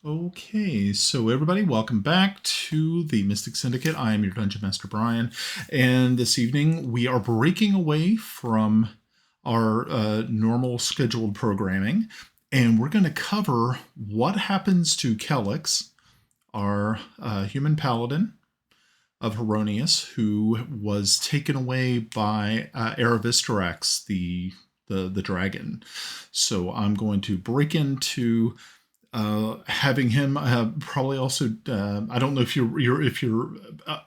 Okay, so everybody, welcome back to the Mystic Syndicate. I am your Dungeon Master Brian, and this evening we are breaking away from our normal scheduled programming, and we're going to cover what happens to Kelex, our human paladin of Heronius, who was taken away by Aryvistarax, the dragon. So I'm going to break into having him probably also. I don't know if you're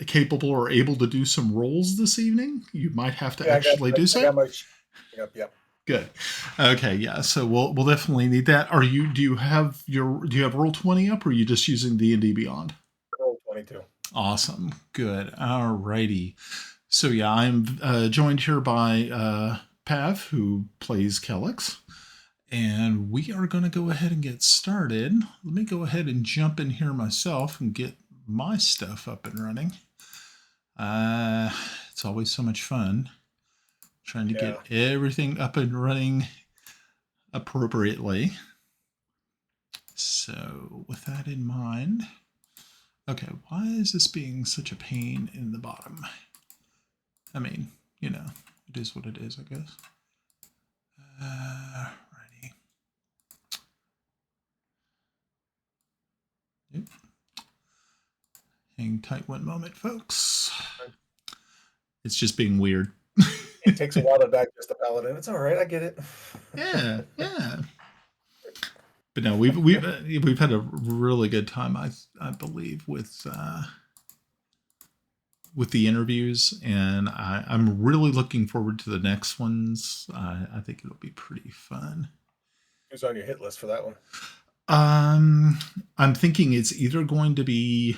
capable or able to do some rolls this evening. You might have to actually do I so. got my. Yep. Good. Okay. Yeah. So we'll definitely need that. Are you? Do you have roll 20 up, or are you just using D&D Beyond? Roll 22. Awesome. Good. Alrighty. So yeah, I'm joined here by Pav, who plays Kelex. And we are going to go ahead and get started. Let me go ahead and jump in here myself and get my stuff up and running. It's always so much fun trying to get everything up and running appropriately. So, with that in mind, okay, why is this being such a pain in the bottom? I mean, it is what it is, I guess. Righty. Yep. Hang tight one moment, folks. It's just being weird. It takes a while to digest the paladin. It's all right. I get it. Yeah. But no, we've had a really good time. I believe with the interviews, and I'm really looking forward to the next ones. I think it'll be pretty fun. Who's on your hit list for that one? I'm thinking it's either going to be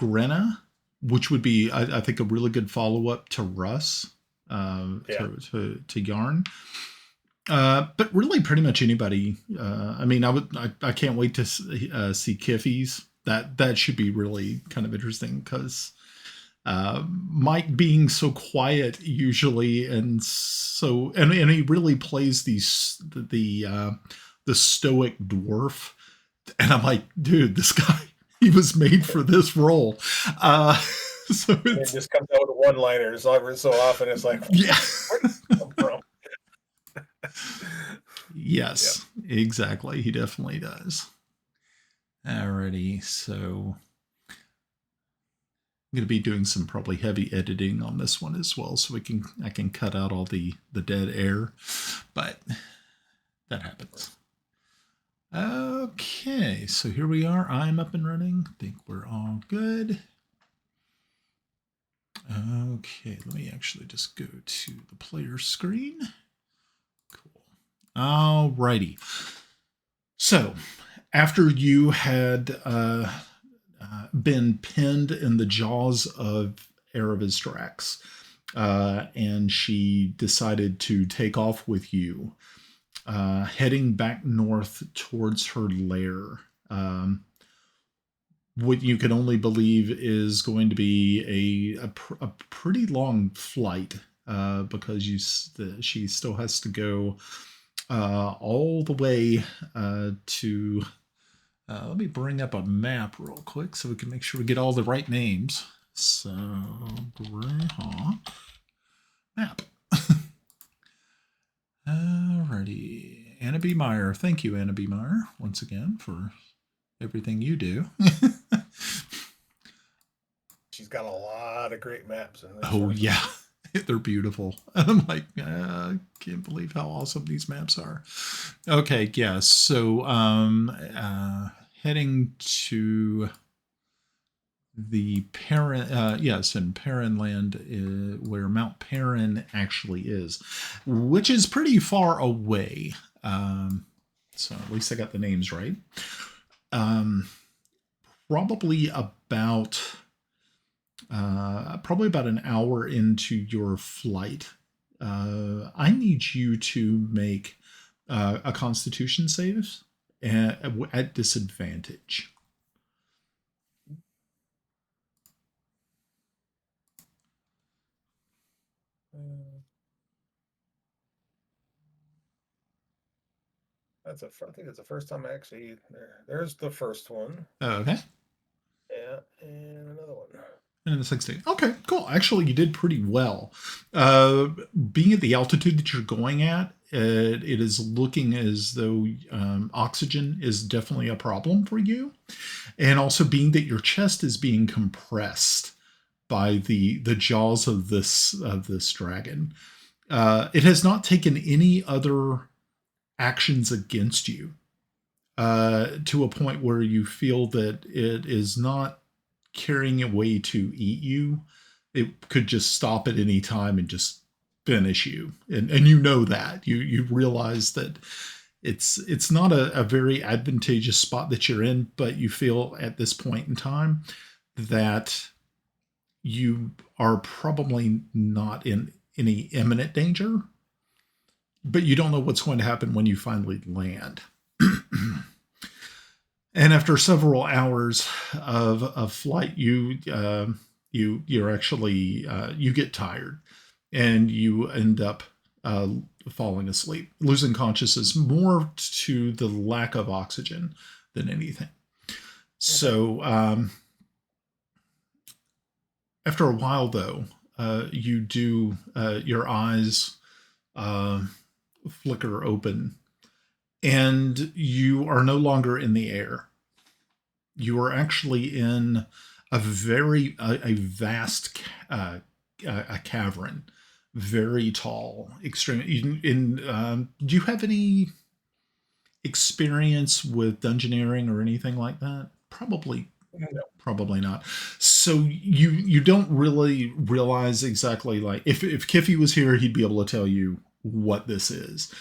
Grenna, which would be I think a really good follow up to Russ, to Yarn. But really, pretty much anybody. I mean, I can't wait to see Kiffy's. That should be really kind of interesting because Mike being so quiet usually, and he really plays the stoic dwarf, and I'm like, dude, this guy, he was made for this role. So it just comes out with one-liners every so often. It's like, yeah. where did this come from? Yes, exactly. He definitely does. Alrighty, so I'm going to be doing some probably heavy editing on this one as well, so I can cut out all the dead air, but that happens. Okay, so here we are. I'm up and running. I think we're all good. Okay, let me actually just go to the player screen. Cool. Alrighty. So, after you had been pinned in the jaws of Aryvistarax, and she decided to take off with you, heading back north towards her lair. What you can only believe is going to be a pretty long flight, because she still has to go all the way to. Let me bring up a map real quick so we can make sure we get all the right names. So, Greyhawk map. Alrighty. Anna B. Meyer. Thank you, Anna B. Meyer, once again, for everything you do. She's got a lot of great maps in this. Oh, yeah. They're beautiful. I'm like, I can't believe how awesome these maps are. Okay, yeah. So, heading to the Perren, yes, in Perren land, where Mount Perren actually is, which is pretty far away. So at least I got the names right. Um, probably about an hour into your flight. I need you to make a Constitution save at disadvantage. I think it's the first time I actually. There's the first one. Okay. Yeah, and another one. And the 16. Okay, cool. Actually, you did pretty well. Being at the altitude that you're going at, it is looking as though oxygen is definitely a problem for you. And also being that your chest is being compressed by the jaws of this dragon. It has not taken any other actions against you to a point where you feel that it is not carrying away to eat you. It could just stop at any time and just finish you, and you know that you realize that it's not a very advantageous spot that you're in, but you feel at this point in time that you are probably not in any imminent danger, but you don't know what's going to happen when you finally land. And after several hours of flight, you're actually you get tired, and you end up falling asleep, losing consciousness more to the lack of oxygen than anything. So after a while, though, you do your eyes flicker open, and you are no longer in the air. You are actually in a vast a cavern, very tall, extreme. Do you have any experience with dungeoneering or anything like that? Probably not. So you don't really realize exactly, like, if Kiffy was here, he'd be able to tell you what this is.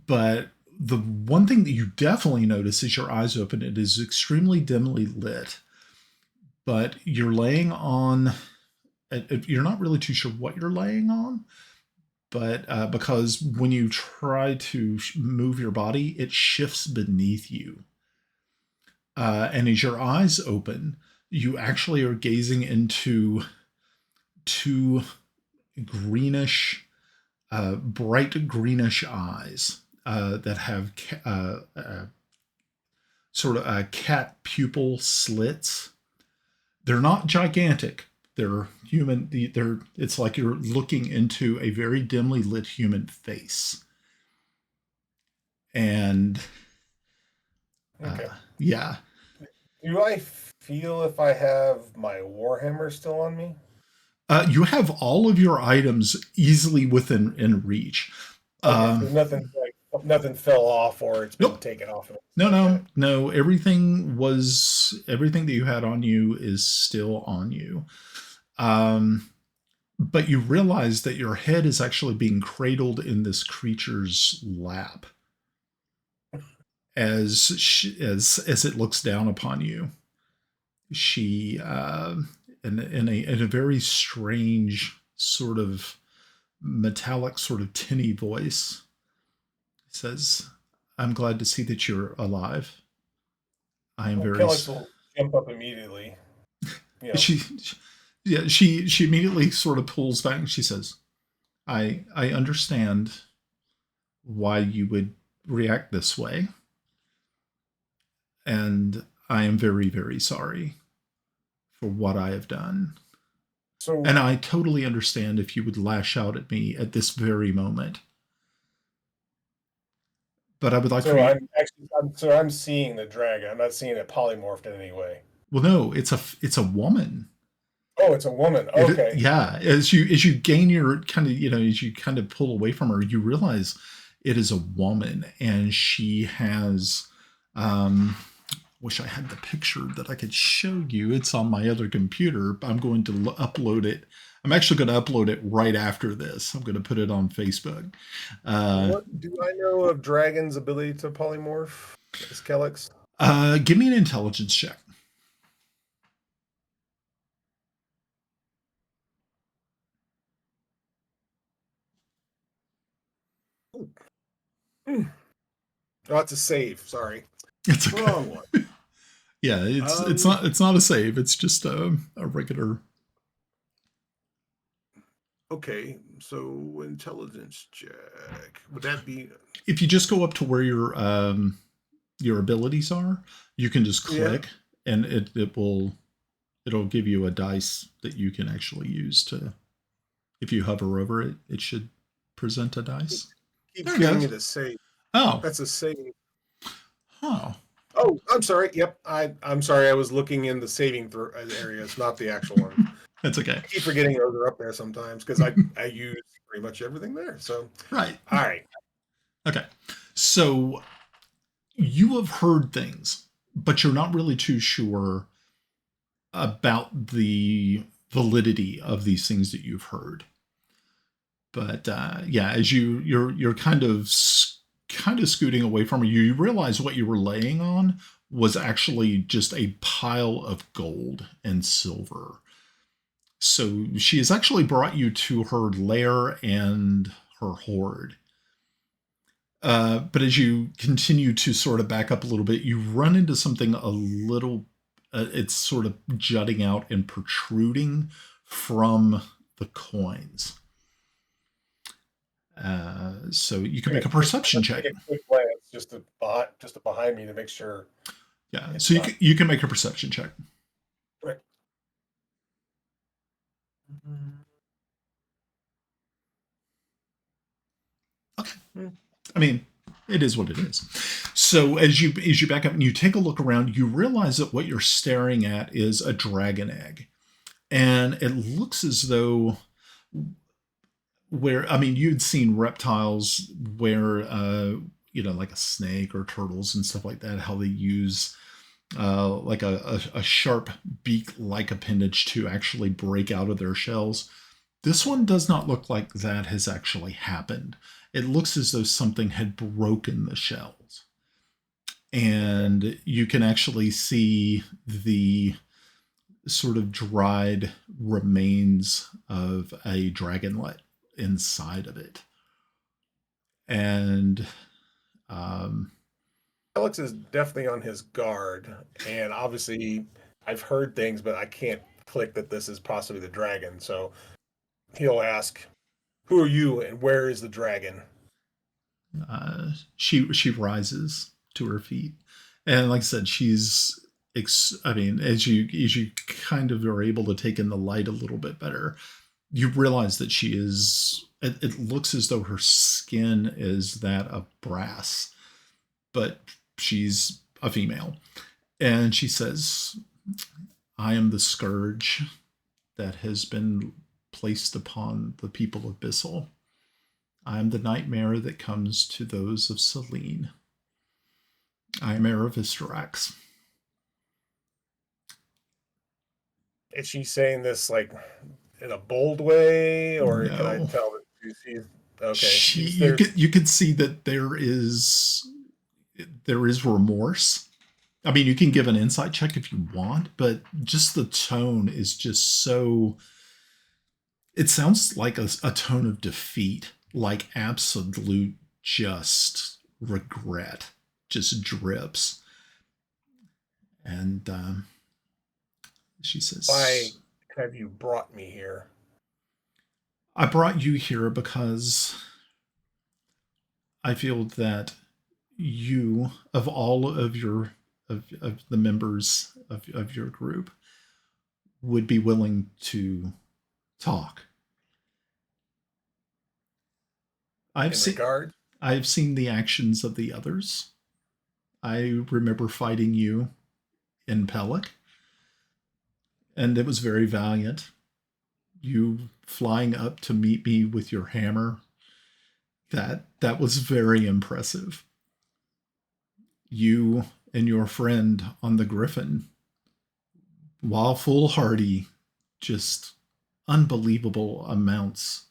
But the one thing that you definitely notice is your eyes open. It is extremely dimly lit, but you're laying on. You're not really too sure what you're laying on, but because when you try to move your body, it shifts beneath you. And as your eyes open, you actually are gazing into two greenish, bright greenish eyes that have sort of cat pupil slits. They're not gigantic. They're human. It's like you're looking into a very dimly lit human face. And Okay. yeah. Do I feel if I have my warhammer still on me? You have all of your items easily within in reach. Okay, so nothing fell off or it's been Nope. taken off. No, Like no, that. no. Everything that you had on you is still on you. But you realize that your head is actually being cradled in this creature's lap as it looks down upon you. She in a very strange sort of metallic, sort of tinny voice says, "I'm glad to see that you're alive. I am Well, very." Kelex will jump up immediately. You know. She, yeah, she immediately sort of pulls back and she says, I understand why you would react this way, and I am very, very sorry for what I have done. So And I totally understand if you would lash out at me at this very moment. But I would like for so you. I'm seeing the dragon. I'm not seeing it polymorphed in any way. Well, no, it's a woman. Oh, it's a woman. Okay. Yeah, as you gain your kind of, as you kind of pull away from her, you realize it is a woman, and she has. Wish I had the picture that I could show you. It's on my other computer. I'm going to upload it. I'm actually going to upload it right after this. I'm going to put it on Facebook. What do I know of dragon's ability to polymorph? Is Kelex? Give me an intelligence check. Oh, it's a save. Sorry. It's okay. Wrong one. Yeah, it's not a save. It's just a regular. Okay, So intelligence check. Would that be? If you just go up to where your abilities are, you can just Yeah. click, and it'll give you a dice that you can actually use to. If you hover over it, it should present a dice. Keeps There it giving me goes. the save. Oh, That's a save. oh, Oh, I'm sorry. Yep. I'm sorry. I was looking in the saving areas, not the actual one. that's okay. I keep forgetting those are up there sometimes because I use pretty much everything there. So, Right. all right. Okay. So you have heard things, but you're not really too sure about the validity of these things that you've heard. But yeah, as you're kind of scooting away from her, you realize what you were laying on was actually just a pile of gold and silver. So she has actually brought you to her lair and her hoard. But as you continue to sort of back up a little bit, you run into something a little, it's sort of jutting out and protruding from the coins. So you can make a perception check. Take a quick glance just to behind me to make sure Yeah, so it's not you can make a perception check. right. Okay. Hmm. I mean, it is what it is. So as you back up and you take a look around, you realize that what you're staring at is a dragon egg, and it looks as though where I mean you'd seen reptiles where like a snake or turtles and stuff like that, how they use like a sharp beak like appendage to actually break out of their shells. This one does not look like that has actually happened. It looks as though something had broken the shells. And you can actually see the sort of dried remains of a dragonlet inside of it. And um, Alex is definitely on his guard, and obviously I've heard things, but I can't click that this is possibly the dragon. So he'll ask, "Who are you, and where is the dragon?" she rises to her feet, and like I said, I mean, as you kind of are able to take in the light a little bit better, you realize that she is. It looks as though her skin is that of brass, but she's a female, and she says, "I am the scourge that has been placed upon the people of Bissell. I am the nightmare that comes to those of Celene. I am Aryvistarax." Is she saying this like in a bold way, or can I No. tell that she's okay? She She's there's you could see that there is remorse. I mean, you can give an insight check if you want, but just the tone is just so. It sounds like a tone of defeat, like absolute just regret, just drips. And she why says, have you brought me here? "I brought you here because I feel that you, of all of of the members of your group, would be willing to talk. I've In seen regard, I've seen the actions of the others. I remember fighting you in Pellic, and it was very valiant. You flying up to meet me with your hammer, that was very impressive. You and your friend on the Griffin, while foolhardy, just unbelievable amounts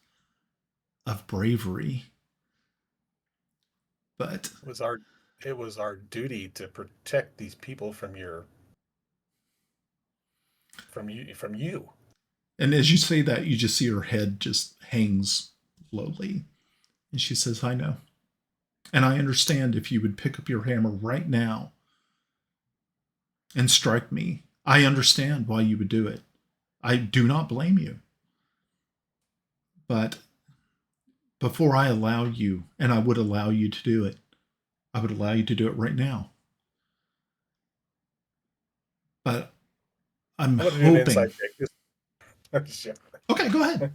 of bravery. But it was our it was our duty to protect these people from you. and as you say that, you just see her head just hangs lowly, and she says, "I know, and I understand if you would pick up your hammer right now and strike me. I understand why you would do it. I do not blame you, but before I allow you, and I would allow you to do it, I would allow you to do it right now. But I'm I want to do an insight hoping. check. I'm just joking. Okay, go ahead.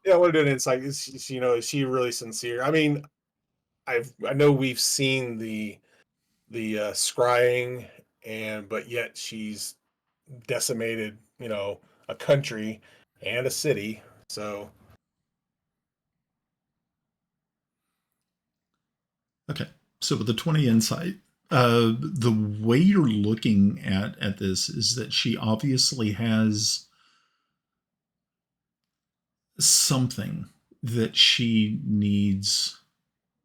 Yeah, I want to do an insight. Is she really sincere? I mean, I know we've seen the scrying, and but yet she's decimated, a country and a city. So Okay, so with the 20 insight, the way you're looking at this is that she obviously has something that she needs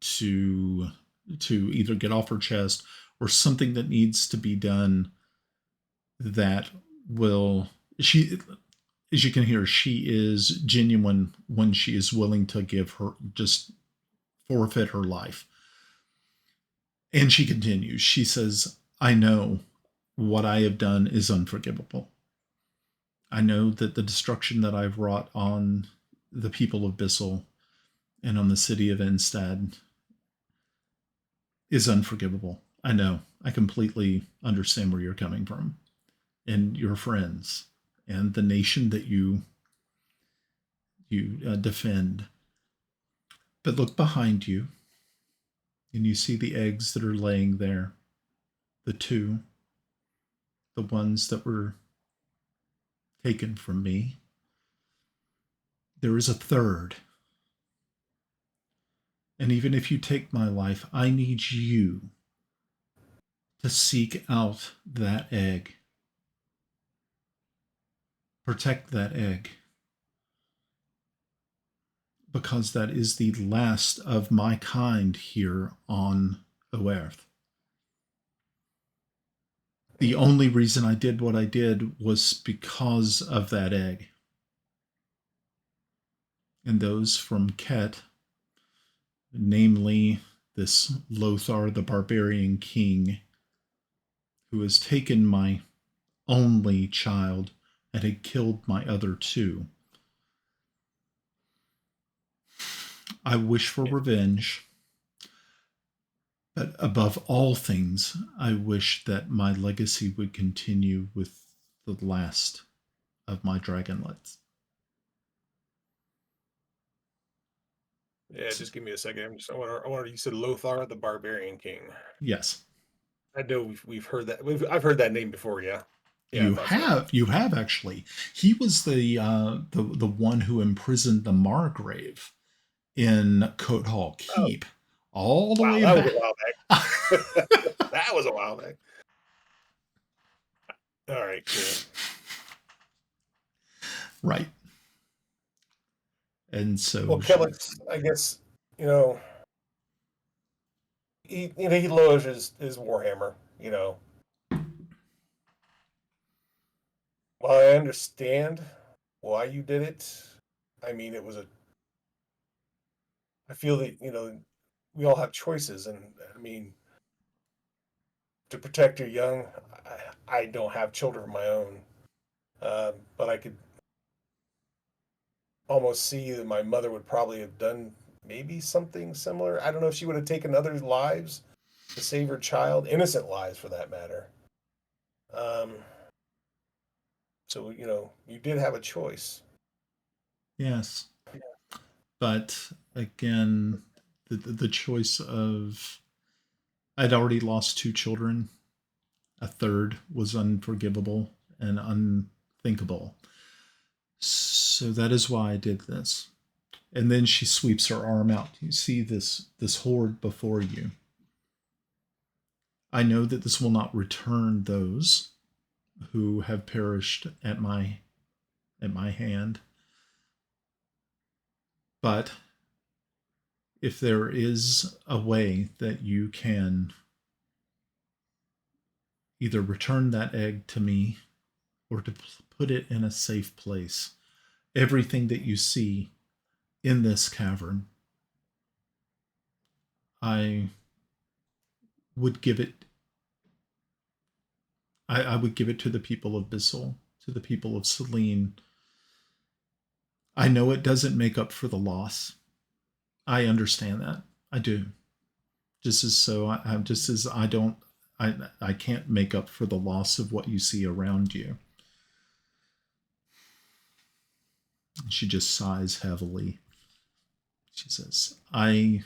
to either get off her chest, or something that needs to be done that will she as you can hear, she is genuine when she is willing to give her, just forfeit her life. And she continues, she says, I know what I have done is unforgivable. I know that the destruction that I've wrought on the people of Bissell and on the city of Enstad is unforgivable. I know. I completely understand where you're coming from and your friends and the nation that you defend. But look behind you, and you see the eggs that are laying there. The two, the ones that were taken from me. There is a third. And even if you take my life, I need you to seek out that egg. Protect that egg. Because that is the last of my kind here on Earth. The only reason I did what I did was because of that egg. And those from Ket, namely this Lothar the barbarian king, who has taken my only child and had killed my other two. I wish for revenge, but above all things, I wish that my legacy would continue with the last of my dragonlets. yeah, just give me a second. I want you said Lothar the Barbarian King. Yes, I know we've heard that. I've heard that name before. Yeah, yeah, I you thought so. have. You have actually. He was the one who imprisoned the Margrave in Coat Hall Oh, Keep, all the wow, way that was a back. while back. That was a while back. All right, cool. Right. And so Well, Kelex, I guess you know he lowers his warhammer. While I understand why you did it, I mean it was a. I feel that we all have choices, and I mean to protect your young. I don't have children of my own, but I could almost see that my mother would probably have done maybe something similar. I don't know if she would have taken others' lives to save her child, innocent lives for that matter. Um, so you did have a choice. yes, but again, the choice of, I'd already lost two children. A third was unforgivable and unthinkable. So that is why I did this. And then she sweeps her arm out. You see this horde before you. I know that this will not return those who have perished at my hand. But if there is a way that you can either return that egg to me or to put it in a safe place, everything that you see in this cavern, I would give it. I would give it to the people of Bissell, to the people of Celene. I know it doesn't make up for the loss. I understand that. I do. Just as so, I'm just as I don't. I can't make up for the loss of what you see around you. She just sighs heavily. She says, "I."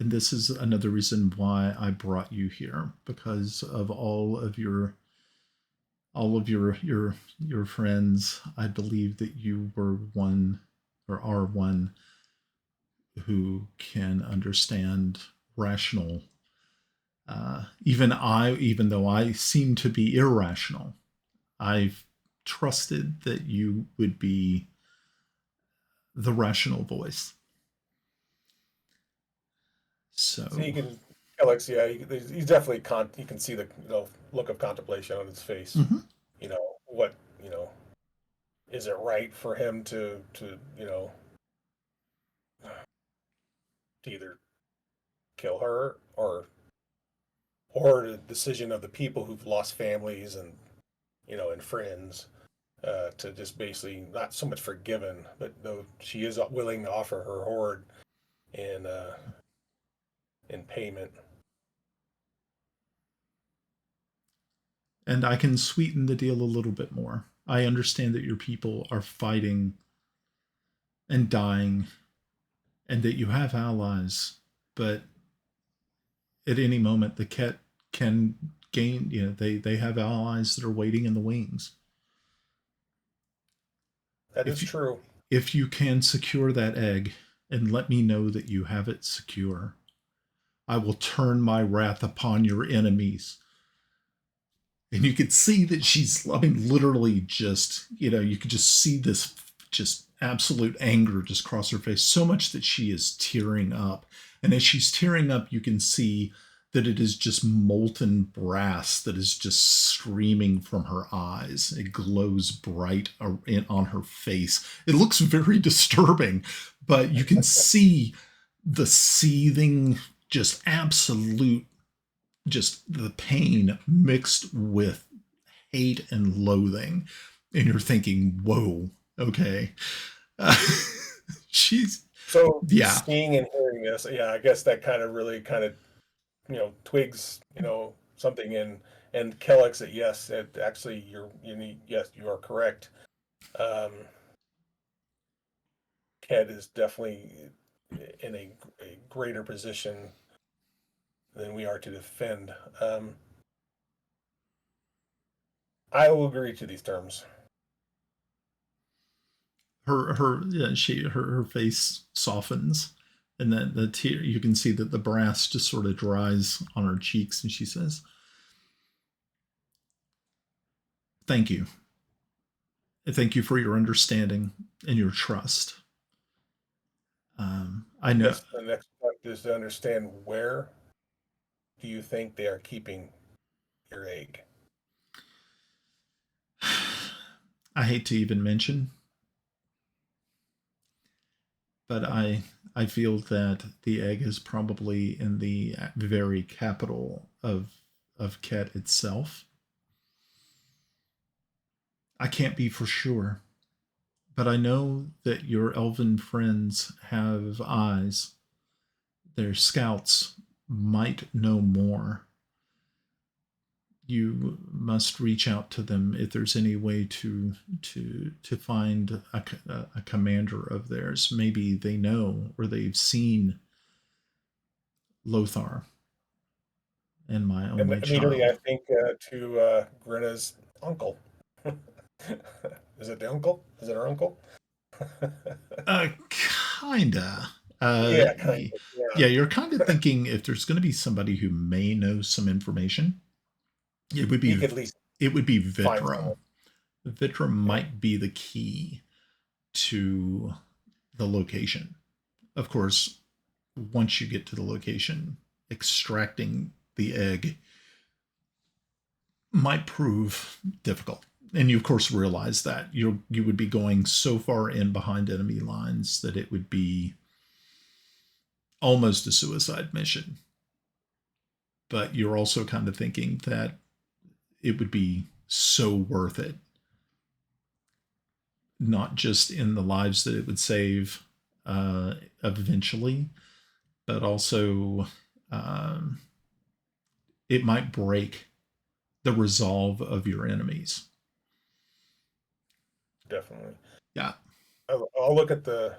And this is another reason why I brought you here, because of all of your friends. I believe that you were one, or are one, who can understand rational. Even though I seem to be irrational, I've trusted that you would be the rational voice. So you So, can, Alex, yeah, he's definitely you can see the look of contemplation on his face. mhm. What is it right for him to to either kill her or the decision of the people who've lost families and and friends to just basically not so much forgiven, but though she is willing to offer her hoard in in payment. And I can sweeten the deal a little bit more. I understand that your people are fighting and dying, and that you have allies, but at any moment the Ket can gain. They have allies that are waiting in the wings. That is If you, true. if you can secure that egg and let me know that you have it secure, I will turn my wrath upon your enemies. And you could see that she's, I mean, literally just, you could just see this just absolute anger just cross her face, so much that she is tearing up. And as she's tearing up, you can see that it is just molten brass that is just streaming from her eyes. It glows bright on her face. It looks very disturbing, but you can see the seething, just absolute, just the pain mixed with hate and loathing. And you're thinking, whoa, okay. Uh, she's, So yeah. seeing and hearing this, yeah, I guess that kind of really kind of twigs something in and Kelex that yes, it actually you need yes you are correct. Um, Ked is definitely in a greater position than we are to defend. I will agree to these terms. Her face softens, and then the tear, you can see that the brass just sort of dries on her cheeks, and she says, "Thank you. Thank you for your understanding and your trust. I I know." guess the next step is to understand where do you think they are keeping your egg? I hate to even mention, but I feel that the egg is probably in the very capital of Ket itself. I can't be for sure, but I know that your elven friends have eyes. Their scouts might know more. You must reach out to them if there's any way to find a commander of theirs. Maybe they know or they've seen Lothar and my only Immediately, I child. think to Grinna's uncle. Is it the uncle? Is it her uncle? Kinda. Uh, Yeah, kind of. Yeah, yeah, you're kind of thinking if there's going to be somebody who may know some information, it would he be could at least it would be find Vitram. someone. Vitram Yeah. might be the key to the location. Of course, once you get to the location, extracting the egg might prove difficult. And you of course realize that you would be going so far in behind enemy lines that it would be almost a suicide mission. But you're also kind of thinking that it would be so worth it, not just in the lives that it would save, eventually, but also um, it might break the resolve of your enemies. Definitely. Yeah. I'll look at the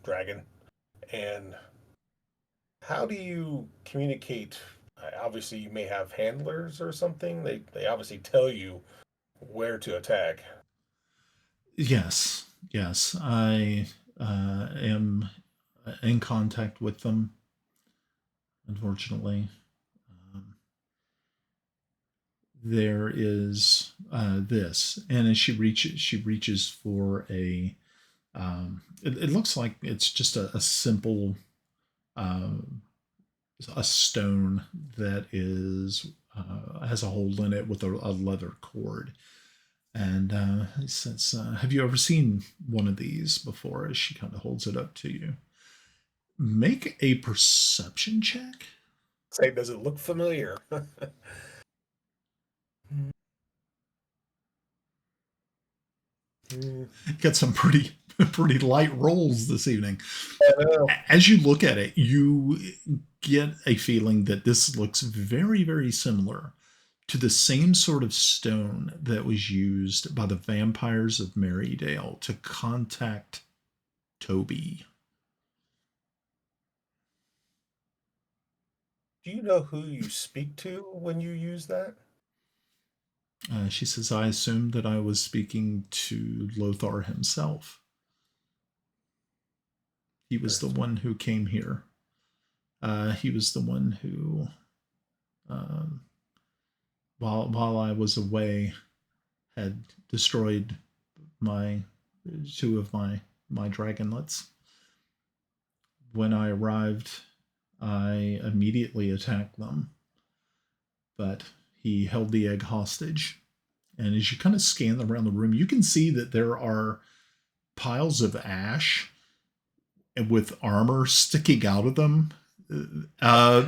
dragon, and how do you communicate? Obviously, you may have handlers or something. They obviously tell you where to attack. Yes. Yes. I am in contact with them, unfortunately. Um, there is this, and as she reaches for a. It looks like it's just a simple uh, a stone that is has a hole in it with a leather cord. And he says, "Have you ever seen one of these before?" As she kind of holds it up to you, make a perception check. Say, does it look familiar? Mm, Got some pretty pretty light rolls this evening. I know. As you look at it, you get a feeling that this looks very, very similar to the same sort of stone that was used by the vampires of Marydale to contact Toby. Do you know who you speak to when you use that? She says, I assumed that I was speaking to Lothar himself. He was the Interesting. one who came here. He was the one who, um, while I was away, had destroyed my two of my dragonlets. When I arrived, I immediately attacked them, but he held the egg hostage. And as you kind of scan around the room, you can see that there are piles of ash and with armor sticking out of them.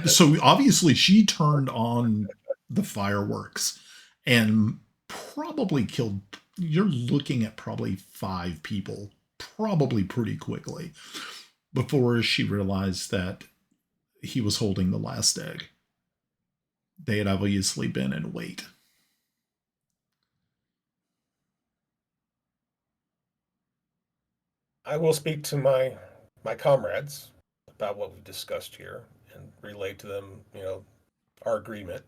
So obviously, she turned on the fireworks and probably killed. You're looking at probably 5 people, probably pretty quickly, before she realized that he was holding the last egg. They had obviously been in wait. I will speak to my comrades about what we've discussed here and relay to them, our agreement.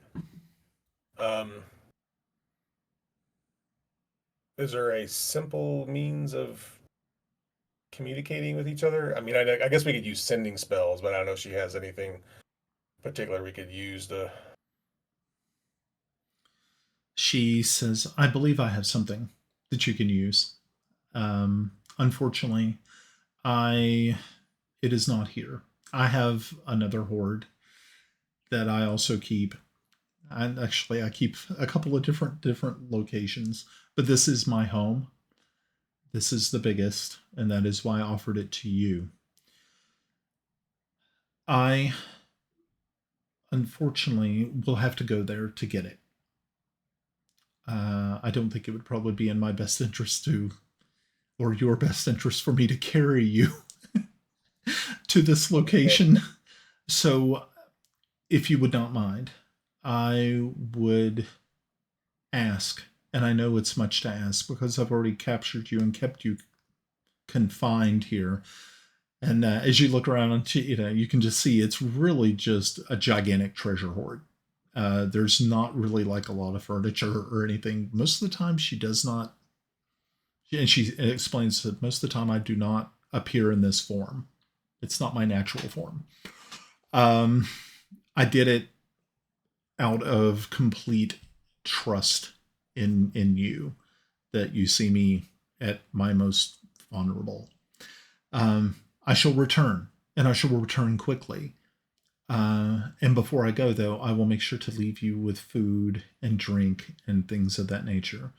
Um, is there a simple means of communicating with each other? I mean, I guess we could use sending spells, but I don't know if she has anything particular we could use to. She says, I believe I have something that you can use. Unfortunately, I it is not here. I have another hoard that I also keep. And actually I keep a couple of different locations, but this is my home. This is the biggest, and that is why I offered it to you. I unfortunately will have to go there to get it. I don't think it would probably be in my best interest to, or your best interest for me to carry you to this location. So, if you would not mind, I would ask, and I know it's much to ask because I've already captured you and kept you confined here. And as you look around, you can just see it's really just a gigantic treasure hoard. There's not really like a lot of furniture or anything. Most of the time, she does not, and she explains that most of the time I do not appear in this form. It's not my natural form. Um, I did it out of complete trust in you that you see me at my most vulnerable. I shall return, and I shall return quickly. And before I go, though, I will make sure to leave you with food and drink and things of that nature.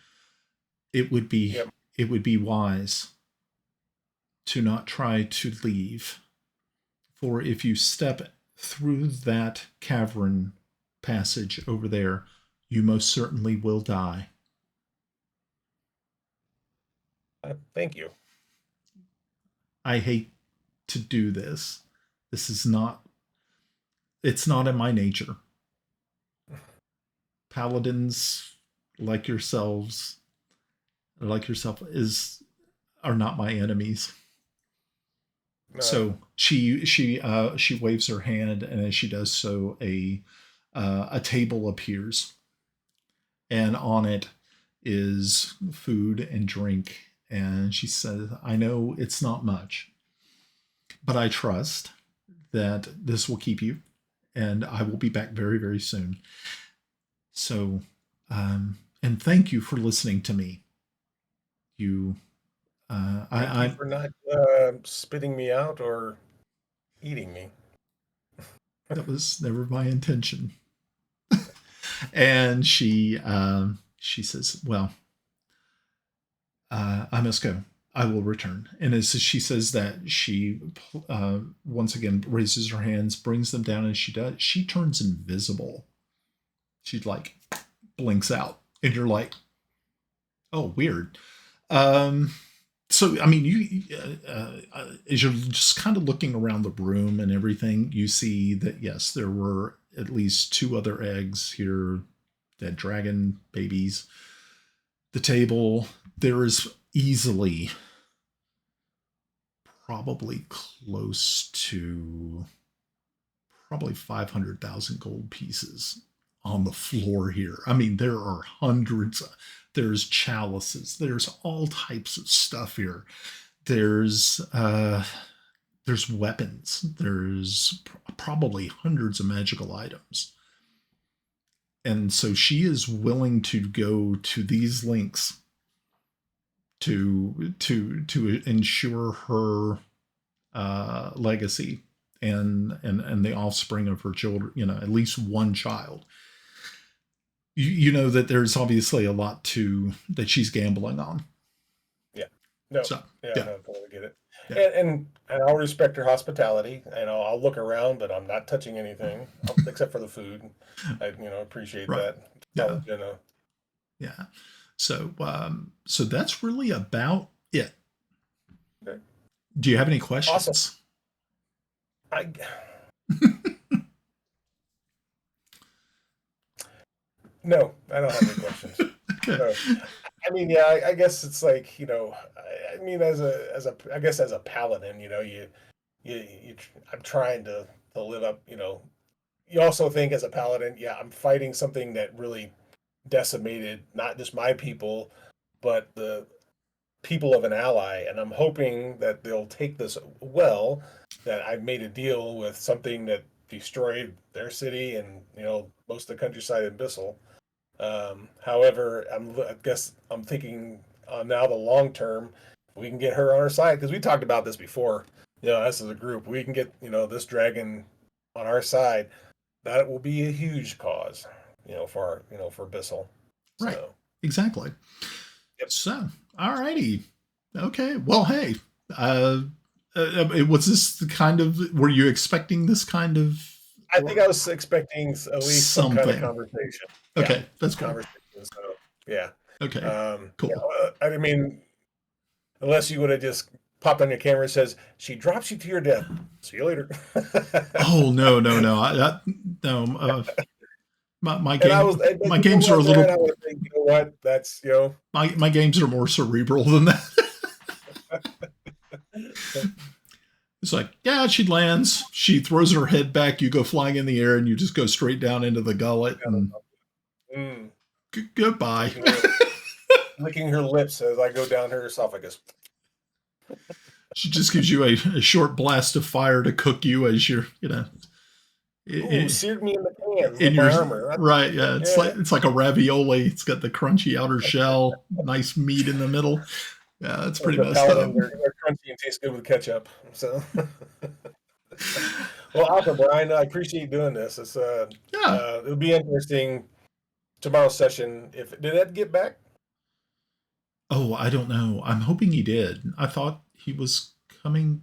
It would be Yep. it would be wise to not try to leave, for if you step through that cavern passage over there, you most certainly will die. Thank you. I hate to do this. This is not, it's not in my nature. Paladins like yourselves, like yourself, are not my enemies. No. So she waves her hand, and as she does so, a table appears, and on it is food and drink. And she says, "I know it's not much, but I trust that this will keep you, and I will be back very, very soon. So, and thank you for listening to me. You, Thank you I for not spitting me out or eating me. that was never my intention." And she says, "Well, I must go. I will return." And as she says that, she once again raises her hands, brings them down, and she turns invisible. She like blinks out, and you're like, "Oh, weird." Um, so I mean, as you're just kind of looking around the room and everything, you see that yes, there were at least two other eggs here, dead dragon babies. The table, there is easily probably close to probably 500,000 gold pieces on the floor here. I mean, there are hundreds. There's chalices. There's all types of stuff here. There's weapons. There's probably hundreds of magical items. And so she is willing to go to these links to ensure her legacy and the offspring of her children. At least one child. You know that there's obviously a lot that she's gambling on. Yeah. No. So Yeah, yeah, no, I totally get it. yeah, And I'll respect her hospitality, and I'll look around, but I'm not touching anything except for the food. I appreciate right, that. yeah, Tell Jenna. yeah. So that's really about it. Okay. Do you have any Awesome. questions? I No, I don't have any questions. Okay. No. I mean, yeah, I guess it's like, I mean, I guess as a paladin, I'm trying to live up, you also think as a paladin, yeah, I'm fighting something that really decimated not just my people, but the people of an ally, and I'm hoping that they'll take this well, that I've made a deal with something that destroyed their city and most of the countryside in Bissell. However, I guess I'm thinking now the long term, we can get her on our side because we talked about this before. Us as a group, we can get this dragon on our side. That will be a huge cause, for Bissell. Right. So, Exactly. yep. So, all righty. Okay. Well, hey, was this the kind of, were you expecting this kind of I think I was expecting at least some kind of something? conversation. Yeah, Okay. That's cool. conversation. So, yeah. Okay. Yeah. Cool. I mean, unless you would have just popped on your camera and says, "She drops you to your death. See you later." Oh, no, no, no. No, my And game, but my you know games are a what, Darren? little, I would think, you know what? That's, my games are more cerebral than that. It's like, yeah, she lands, she throws her head back, you go flying in the air, and you just go straight down into the gullet, and mm, goodbye. licking her lips as I go down her esophagus. She just gives you a short blast of fire to cook you as you're, Ooh, in, seared me in the pan in with your my armor. right. Yeah, it's Yeah. like a ravioli. It's got the crunchy outer shell, nice meat in the middle. Yeah, that's pretty The messed up. paladin, they're crunchy and taste good with ketchup. So, well, awesome, Brian. I appreciate you doing this. Yeah. It'll be interesting tomorrow's session. If did Ed get back? Oh, I don't know. I'm hoping he did. I thought he was coming.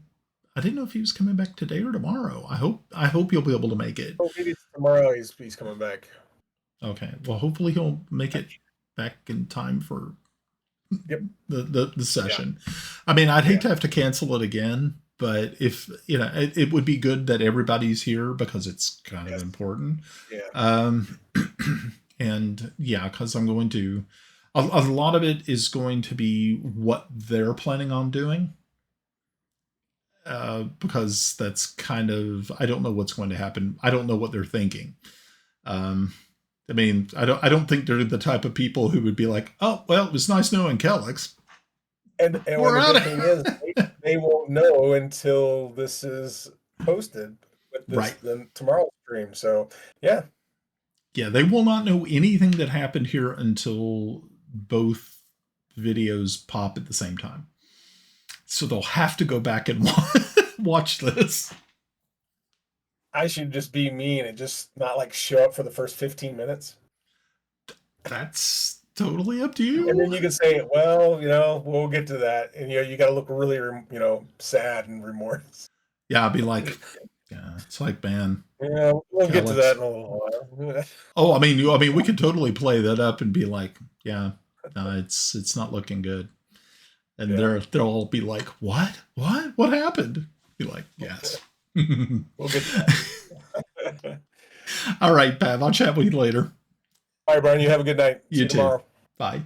I didn't know if he was coming back today or tomorrow. I hope you'll be able to make it. Oh, maybe it's tomorrow. He's coming back. Okay. Well, hopefully he'll make it back in time for Yep. the Yeah. session. I mean, I'd hate Yeah. to have to cancel it again, but if it would be good that everybody's here because it's kind of Yes. important. Yeah. Um, and yeah, because I'm going to a lot of it is going to be what they're planning on doing. Because that's kind of I don't know what's going to happen. I don't know what they're thinking. Um, I mean, I don't think they're the type of people who would be like, oh well, it was nice knowing Kelex. And when We're the out good of thing is, they won't know until this is posted with right. the tomorrow stream. So yeah, Yeah, they will not know anything that happened here until both videos pop at the same time. So they'll have to go back and watch this. I should just be me and just not like show up for the first 15 minutes. That's totally up to And you. then you can say, well, we'll get to that. And you got to look really, sad and remorse. Yeah, I'd be like, yeah, it's like, man, Yeah, we'll get to that Kelex. in a little while. Oh, we could totally play that up and be like, yeah, no, it's not looking good. And Yeah, they'll all be like, what happened? Be like, yes. we'll get to that. All right, Pav, I'll chat with you later. All right, Brian, you have a good night. See You you too. tomorrow. Bye.